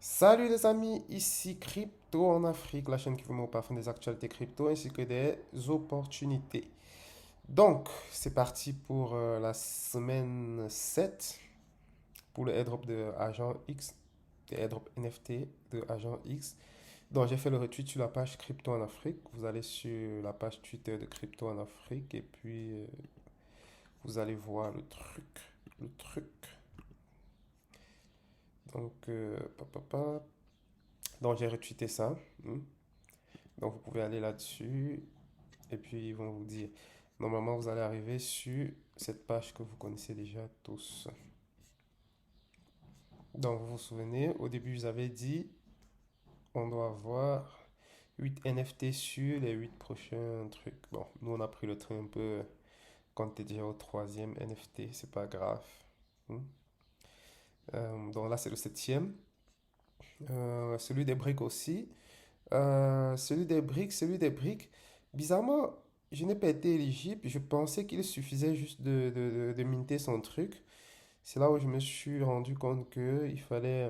Salut les amis, ici Crypto en Afrique, la chaîne qui vous met au parfum des actualités crypto ainsi que des opportunités. Donc, c'est parti pour la semaine 7 pour le airdrop de Agent X, des airdrop NFT de Agent X. Donc, j'ai fait le retweet sur la page Crypto en Afrique. Vous allez sur la page Twitter de Crypto en Afrique et puis vous allez voir le truc. Le truc. Donc, Donc, j'ai retweeté ça. Hmm. Donc, vous pouvez aller là-dessus et puis ils vont vous dire. Normalement, vous allez arriver sur cette page que vous connaissez déjà tous. Donc, vous vous souvenez, au début, vous avez dit on doit avoir 8 NFT sur les 8 prochains trucs. Bon, nous, on a pris le train un peu quand tu es déjà au troisième NFT, c'est pas grave. Hmm. Donc là, c'est le septième. Celui des briques aussi. Celui des briques, bizarrement, je n'ai pas été éligible. Je pensais qu'il suffisait juste de minter son truc. C'est là où je me suis rendu compte que il fallait.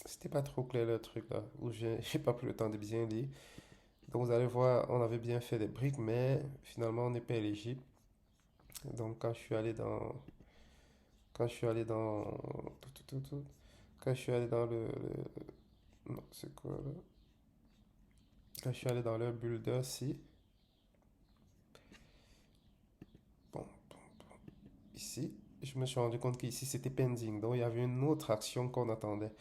C'était pas trop clair le truc là, où j'ai pas pris le temps de bien lire. Donc vous allez voir, on avait bien fait des briques, mais finalement on n'est pas éligible. Donc quand je suis allé dans, quand je suis allé dans non, c'est quoi là? Quand je suis allé dans leur builder, si, bon, ici, je me suis rendu compte qu'ici c'était pending. Donc il y avait une autre action qu'on attendait.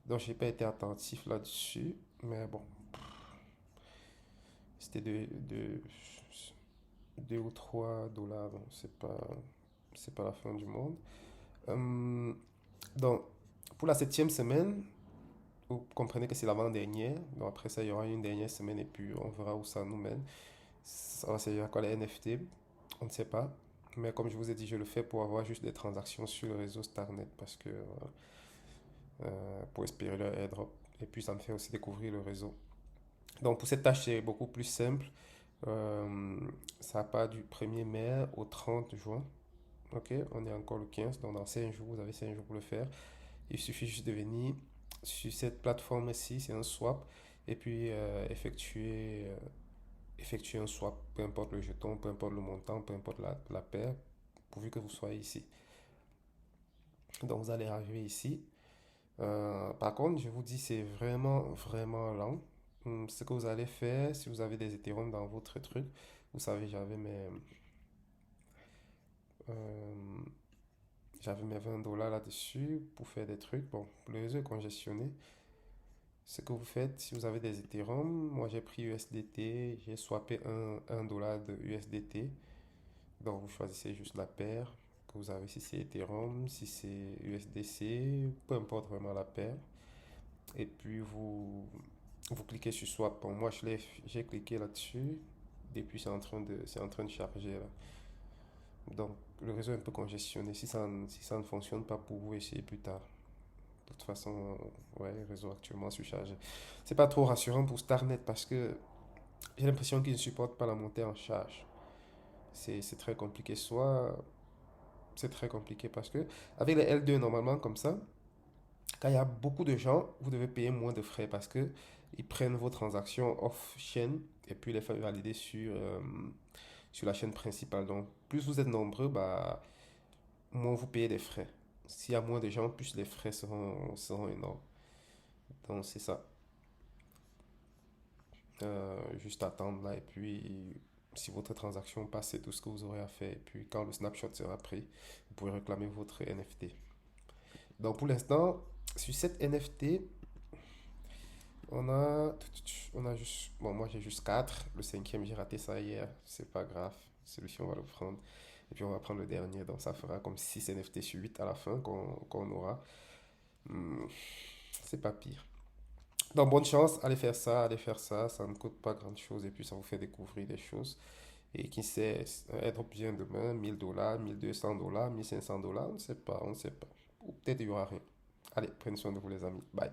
Donc j'ai pas été attentif là-dessus. Mais bon, c'était de 2 ou 3 dollars. Donc c'est pas la fin du monde. Hum, donc pour la septième semaine, vous comprenez que c'est l'avant-dernière. Donc après ça, il y aura une dernière semaine et puis on verra où ça nous mène. Ça va servir à quoi les NFT? On ne sait pas. Mais comme je vous ai dit, je le fais pour avoir juste des transactions sur le réseau Starnet parce que pour espérer leur airdrop. Et puis ça me fait aussi découvrir le réseau. Donc pour cette tâche, c'est beaucoup plus simple. Euh, Ça part du 1er mai au 30 juin. Ok, on est encore le 15, donc dans 5 jours, vous avez 5 jours pour le faire. Il suffit juste de venir sur cette plateforme-ci, c'est un swap, et puis effectuer un swap, peu importe le jeton, peu importe le montant, peu importe la paire, pourvu que vous soyez ici. Donc vous allez arriver ici. Par contre, je vous dis, c'est vraiment, vraiment lent. Ce que vous allez faire, si vous avez des Ethereum dans votre truc, vous savez, euh, j'avais mes 20 dollars là-dessus pour faire des trucs. Bon, le réseau est congestionné. Ce que vous faites, si vous avez des Ethereum, moi j'ai pris USDT, j'ai swappé un dollar de USDT. Donc vous choisissez juste la paire que vous avez, si c'est Ethereum, si c'est USDC, peu importe vraiment la paire. Et puis vous cliquez sur swap. Bon, moi j'ai cliqué là-dessus. Depuis c'est en train de charger là. Donc le réseau est un peu congestionné. Si ça ne fonctionne pas pour vous, essayez plus tard. De toute façon, ouais, le réseau actuellement surchargé. C'est pas trop rassurant pour Starnet parce que j'ai l'impression qu'il ne supporte pas la montée en charge. C'est très compliqué. Soit c'est très compliqué parce que avec les L2 normalement comme ça, quand il y a beaucoup de gens, vous devez payer moins de frais parce que ils prennent vos transactions off-chain et puis les faire valider sur la chaîne principale. Donc, plus vous êtes nombreux, bah, moins vous payez des frais. S'il y a moins de gens, plus les frais seront énormes. Donc, c'est ça. Juste attendre là et puis si votre transaction passe, c'est tout ce que vous aurez à faire. Et puis quand le snapshot sera pris, vous pouvez réclamer votre NFT. Donc pour l'instant, sur cette NFT, on a, on a juste, bon moi j'ai juste 4. Le cinquième j'ai raté ça hier, c'est pas grave. Celui-ci on va le prendre. Et puis on va prendre le dernier, donc ça fera comme 6 NFT sur 8 à la fin qu'on aura. Hmm, c'est pas pire. Donc bonne chance, allez faire ça ne coûte pas grand-chose et puis ça vous fait découvrir des choses. Et qui sait, être bien demain, 1000 dollars, 1200 dollars, 1500 dollars, on ne sait pas, on ne sait pas. Ou peut-être il y aura rien. Allez, prenez soin de vous les amis. Bye.